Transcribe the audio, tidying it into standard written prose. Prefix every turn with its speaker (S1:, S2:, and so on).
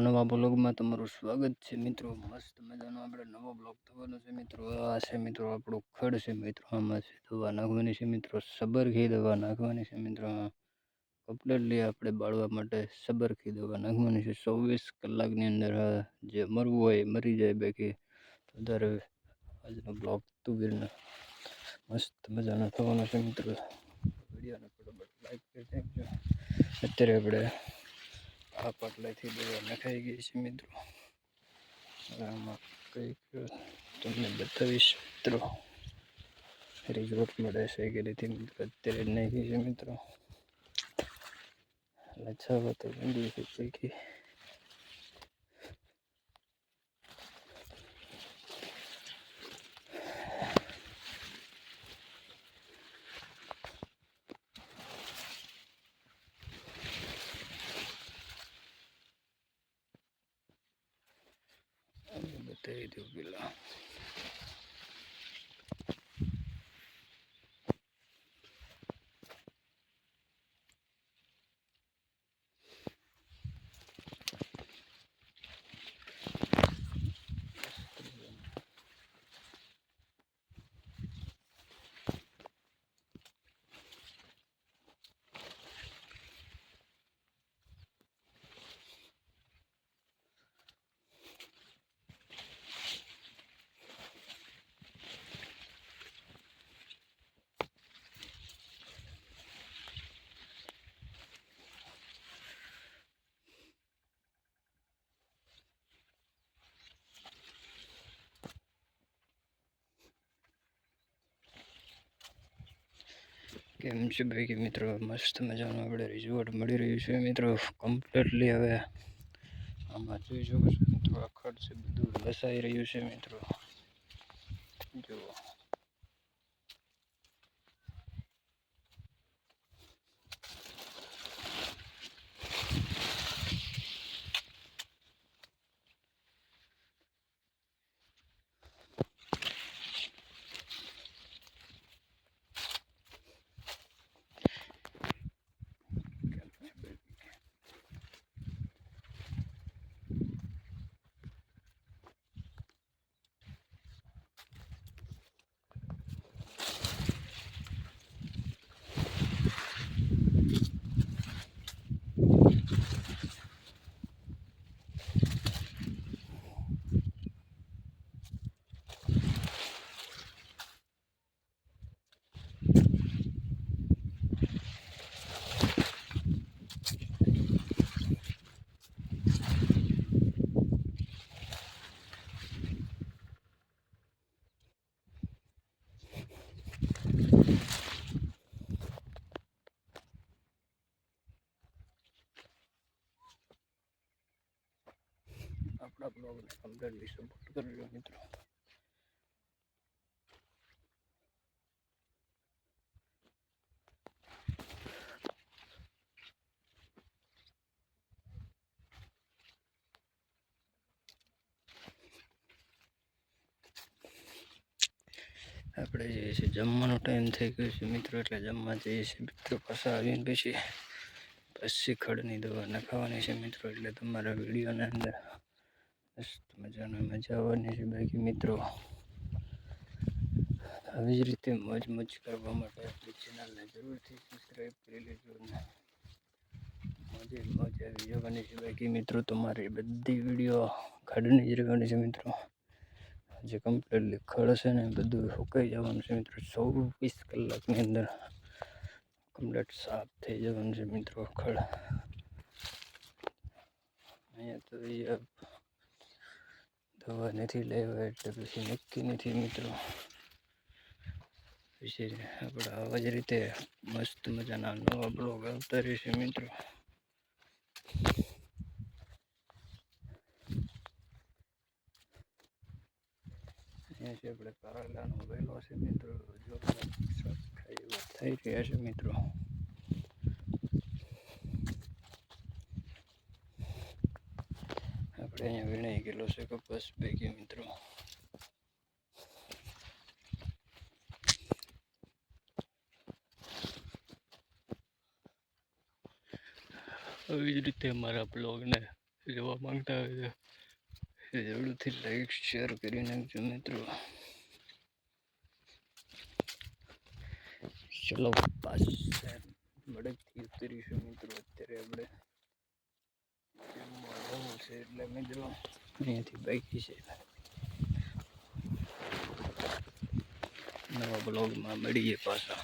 S1: નવા બ્લોગમાં તમારું સ્વાગત છે મિત્રો। મસ્ત મજાનો આપણે નવો બ્લોગ થવાનો છે મિત્રો। આ છે મિત્રો આપણું ખડ છે મિત્રો। આમાં છે દવા નાખવાની છે મિત્રો। સબરખી દવા નાખવાની છે મિત્રો। કમ્પ્લીટલી આપણે બાળવા માટે સબરખી દવા નાખવાની છે। 24 કલાકની અંદર જે મરવું હોય મરી જાય। બાકી વધારે આજનો બ્લોગ તુવેરના મસ્ત મજાનો થવાનો છે મિત્રો। વિડીયોને ફટાફટ લાઈક કરી દેજો। અત્યારે આપણે આ પાટલાથી દવા નખાઈ ગઈ છે મિત્રો। આમાં કંઈક તમને બતાવીશ મિત્રો। રિઝલ્ટ મળે છે કે નથી મિત્રો। અત્યારે નાખી છે મિત્રો। લચ્છાવા તો બંધી છે પૈકી બતાવી દઉં પેલા। કેમ છે ભાઈ કે મિત્રો મસ્ત મજાનું આપણે રિઝલ્ટ મળી રહ્યું છે મિત્રો। કમ્પ્લીટલી હવે આમાં જોઈ શકો છો મિત્રો। આ ખડ છે બધું લસાઈ રહ્યું છે મિત્રો। જુઓ આપણા બ્લોગને કમ્પ્લીટલી સપોર્ટ કરજો મિત્રો। આપણે જઈએ છીએ જમવાનો ટાઈમ થઈ ગયો છે મિત્રો। એટલે જમવા જઈએ છીએ મિત્રો। પાછા આવીને પછી ખડની દવા નખાવાની છે મિત્રો। એટલે તમારા વિડીયોની અંદર મસ્ત મજાની મજા આવવાની છે। બાકી મિત્રો આવી જ રીતે મોજ કરવા માટે આપણી ચેનલને જરૂરથી સબસ્ક્રાઈબ કરી લેજો। મોજ આવી જવાની છે। બાકી મિત્રો તમારી બધી વિડીયો ખડની જ રહેવાની છે મિત્રો। જે કમ્પ્લીટલી ખડ છે ને બધું સુકાઈ જવાનું છે મિત્રો। 24 કલાકની અંદર કમ્પ્લીટ સાફ થઈ જવાનું છે મિત્રો ખડ। અહીંયા તો દવા નથી લેવા એટલે પછી નક્કી નથી મિત્રો। પછી આપણે આવા જ રીતે મસ્ત મજાના નવા બ્લોગ આવતા રહેશે મિત્રો। અહીંયા છે આપણે કારેલાનો વેલો છે મિત્રો। જો થઈ રહ્યા છે મિત્રો। આપણે અહીંયા વીણાઈ ગયેલો છે કપાસ ભેગી મિત્રો। આવી જ રીતે અમારા બ્લોગને જોવા માંગતા હોય તો જરૂરથી લાઈક શેર કરી નાખજો મિત્રો. ચલો પાછા બળદથી ઉતરીશું મિત્રો. અત્યારે આપણે છે એટલે મિત્રો અહીંયાથી બાઈકી છે. નવા બ્લોગમાં મળીએ પાછા.